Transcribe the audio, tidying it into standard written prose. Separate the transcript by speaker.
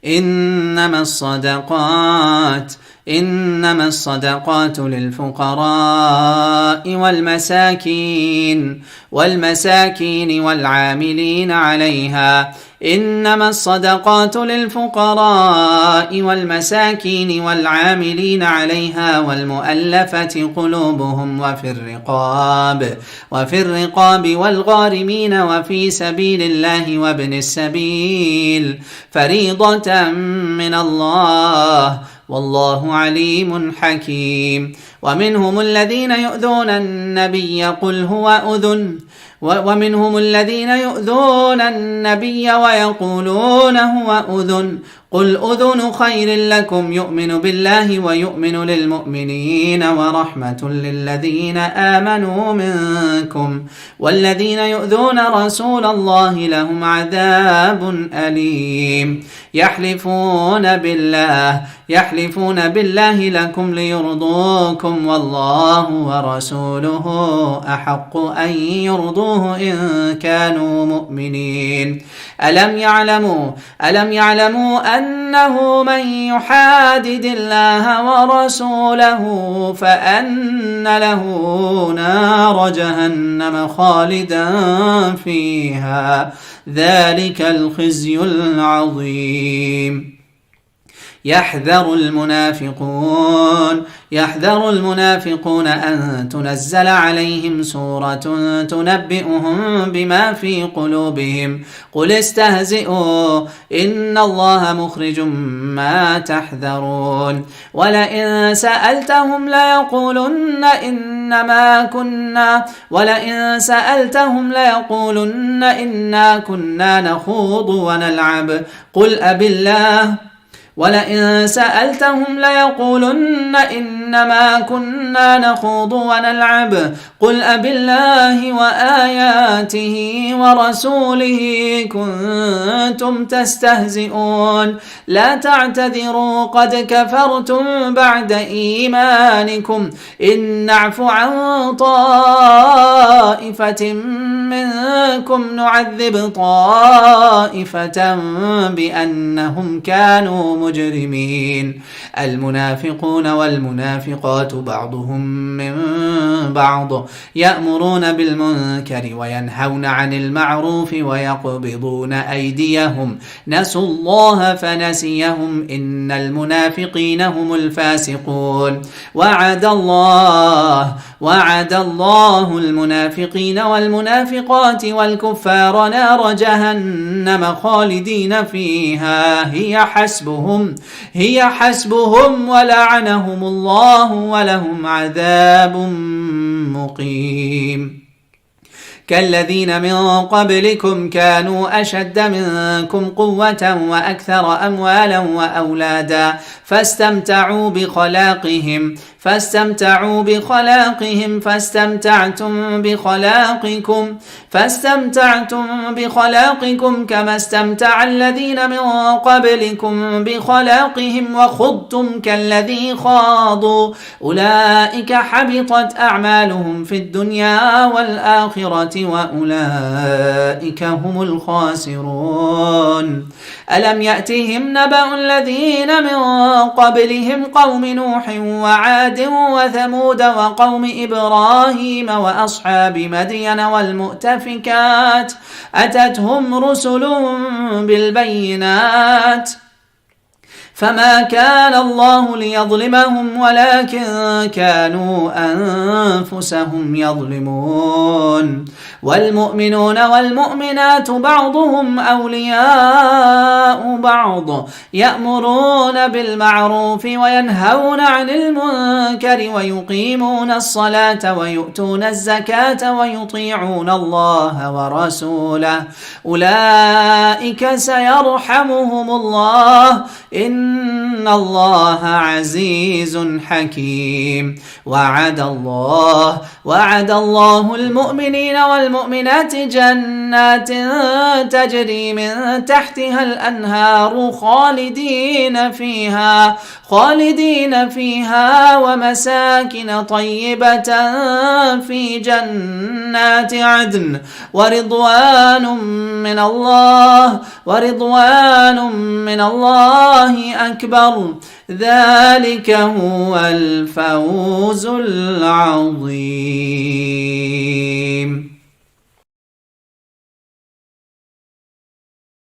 Speaker 1: إنما الصدقات للفقراء والمساكين والعاملين عليها إنما الصدقات للفقراء والمساكين والعاملين عليها والمؤلفة قلوبهم وفي الرقاب والغارمين وفي سبيل الله وابن السبيل فريضة من الله والله عليم حكيم. ومنهم الذين يؤذون النبي ويقولون هو أذن قل أذن خير لكم يؤمن بالله ويؤمن للمؤمنين ورحمة للذين آمنوا منكم والذين يؤذون رسول الله لهم عذاب أليم. يحلفون بالله لكم ليرضوكم والله ورسوله أحق أن يرضوه إن كانوا مؤمنين. ألم يعلموا أنه من يحادد الله ورسوله فأن له نار جهنم خالدا فيها ذلك الخزي العظيم. يحذر المنافقون أن تنزل عليهم سورة تنبئهم بما في قلوبهم قل استهزئوا إن الله مخرج ما تحذرون ولئن سألتهم ليقولن إنا كنا نخوض ونلعب قل ولئن سألتهم ليقولن إنما كنا نخوض ونلعب قل أبالله وآياته ورسوله كنتم تستهزئون لا تعتذروا قد كفرتم بعد إيمانكم إن نعف عن طائفة منكم نعذب طائفة بأنهم كانوا مجرمين. المنافقون والمنافقات بعضهم من بعض يأمرون بالمنكر وينهون عن المعروف ويقبضون أيديهم نسوا الله فنسيهم إن المنافقين هم الفاسقون. وعد الله المنافقين والمنافقات والكفار نار جهنم خالدين فيها هي حسبهم ولعنهم الله ولهم عذاب مقيم. كالذين من قبلكم كانوا أشد منكم قوة وأكثر أموالا وأولادا فاستمتعوا بخلاقهم فاستمتعتم بخلاقكم كما استمتع الذين من قبلكم بخلاقهم وخضتم كالذي خاضوا أولئك حبطت أعمالهم في الدنيا والآخرة وأولئك هم الخاسرون. ألم يأتهم نبأ الذين من قبلهم قوم نوح وعاد وثمود وقوم إبراهيم وأصحاب مدين والمؤتفكات أتتهم رسلهم بالبينات فما كان الله ليظلمهم ولكن كانوا أنفسهم يظلمون. والمؤمنون والمؤمنات بعضهم أولياء بعض يأمرون بالمعروف وينهون عن المنكر ويقيمون الصلاة ويؤتون الزكاة ويطيعون الله ورسوله أولئك سيرحمهم الله إن الله عزيز حكيم. وعد الله المؤمنين والمؤمنات جنات تجري من تحتها الأنهار خالدين فيها ومساكن طيبة في جنات عدن ورضوان من من الله أكبر ذلك هو الفوز العظيم.